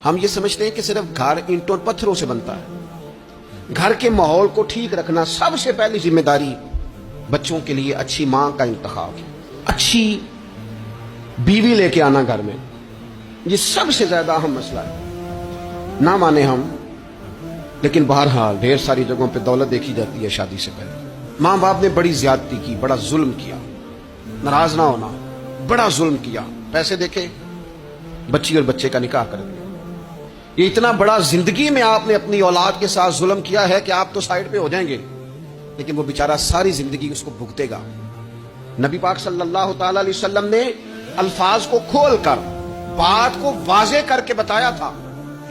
ہم یہ سمجھتے ہیں کہ صرف گھر اینٹوں اور پتھروں سے بنتا ہے۔ گھر کے ماحول کو ٹھیک رکھنا سب سے پہلی ذمہ داری بچوں کے لیے اچھی ماں کا انتخاب، اچھی بیوی لے کے آنا گھر میں، یہ سب سے زیادہ اہم مسئلہ ہے۔ نہ مانے ہم، لیکن بہرحال ڈھیر ساری جگہوں پہ دولت دیکھی جاتی ہے شادی سے پہلے۔ ماں باپ نے بڑی زیادتی کی، بڑا ظلم کیا، ناراض نہ ہونا، بڑا ظلم کیا، پیسے دیکھے بچی اور بچے کا نکاح کر دیا۔ یہ اتنا بڑا زندگی میں آپ نے اپنی اولاد کے ساتھ ظلم کیا ہے کہ آپ تو سائیڈ پہ ہو جائیں گے، لیکن وہ بیچارہ ساری زندگی اس کو بھگتے گا۔ نبی پاک صلی اللہ تعالی علیہ وسلم نے الفاظ کو کھول کر بات کو واضح کر کے بتایا تھا۔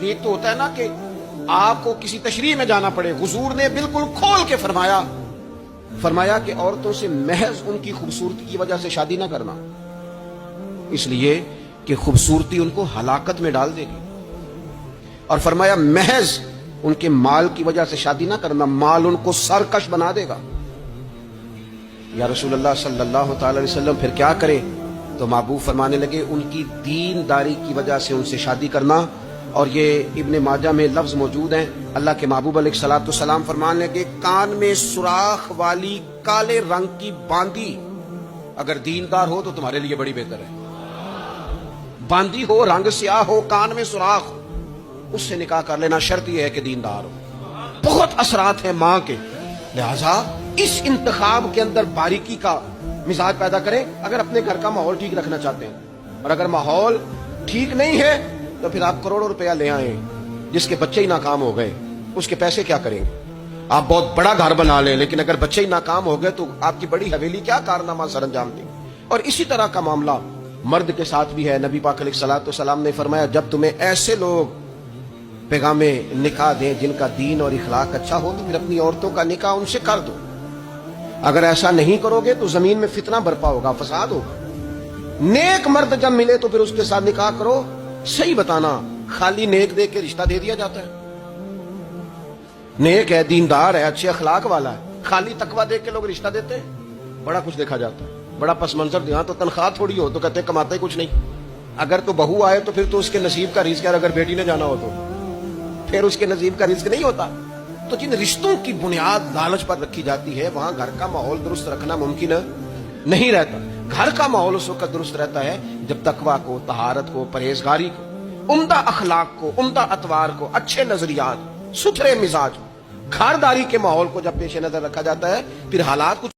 یہ تو ہوتا ہے نا کہ آپ کو کسی تشریح میں جانا پڑے، حضور نے بالکل کھول کے فرمایا کہ عورتوں سے محض ان کی خوبصورتی کی وجہ سے شادی نہ کرنا، اس لیے کہ خوبصورتی ان کو ہلاکت میں ڈال دے گی، اور فرمایا محض ان کے مال کی وجہ سے شادی نہ کرنا، مال ان کو سرکش بنا دے گا۔ یا رسول اللہ صلی اللہ تعالی علیہ وسلم پھر کیا کرے؟ تو محبوب فرمانے لگے ان کی دینداری کی وجہ سے ان سے شادی کرنا۔ اور یہ ابن ماجہ میں لفظ موجود ہیں، اللہ کے محبوب علیہ الصلوۃ والسلام فرمانے لگے کان میں سوراخ والی کالے رنگ کی باندی اگر دیندار ہو تو تمہارے لیے بڑی بہتر ہے۔ باندی ہو، رنگ سیاہ ہو، کان میں سوراخ ہو، اس سے نکاح کر لینا، شرط یہ ہے کہ دیندار ہو۔ بہت اثرات ہیں ماں کے، لہذا اس انتخاب کے اندر باریکی کا مزاج پیدا کریں اگر اپنے گھر کا ماحول ٹھیک رکھنا چاہتے ہیں۔ اور اگر ماحول ٹھیک نہیں ہے تو پھر آپ کروڑوں روپیہ لے آئیں، جس کے بچے ہی ناکام ہو گئے اس کے پیسے کیا کریں گے؟ آپ بہت بڑا گھر بنا لیں، لیکن اگر بچے ہی ناکام ہو گئے تو آپ کی بڑی حویلی کیا کارنامہ سر انجام دیں؟ اور اسی طرح کا معاملہ مرد کے ساتھ بھی ہے۔ نبی پاک علیہ الصلوۃ والسلام نے فرمایا جب تمہیں ایسے لوگ پیغام نکاح دیں جن کا دین اور اخلاق اچھا ہو تو پھر اپنی عورتوں کا نکاح ان سے کر دو۔ اگر ایسا نہیں کرو گے تو زمین میں فتنہ برپا ہوگا، فساد ہوگا۔ نیک مرد جب ملے تو پھر اس کے ساتھ نکاح کرو۔ صحیح بتانا، خالی نیک دیکھ کے رشتہ دے دیا جاتا ہے؟ نیک ہے، دیندار ہے، اچھے اخلاق والا ہے، خالی تقویٰ دیکھ کے لوگ رشتہ دیتے ہیں؟ بڑا کچھ دیکھا جاتا ہے، بڑا پس منظر دیا تو تنخواہ تھوڑی ہو تو کہتے کماتے کچھ نہیں۔ اگر تو بہو آئے تو پھر تو اس کے نصیب کا رزق ہے، اگر بیٹی نے جانا ہو تو پھر اس کے نصیب کا رزق نہیں ہوتا۔ تو جن رشتوں کی بنیاد لالچ پر رکھی جاتی ہے وہاں گھر کا ماحول درست رکھنا ممکن نہیں رہتا۔ گھر کا ماحول اس وقت درست رہتا ہے جب تقویٰ کو، طہارت کو، پرہیزگاری کو، عمدہ اخلاق کو، عمدہ اطوار کو، اچھے نظریات، ستھرے مزاج، گھرداری کے ماحول کو جب پیش نظر رکھا جاتا ہے، پھر حالات کچھ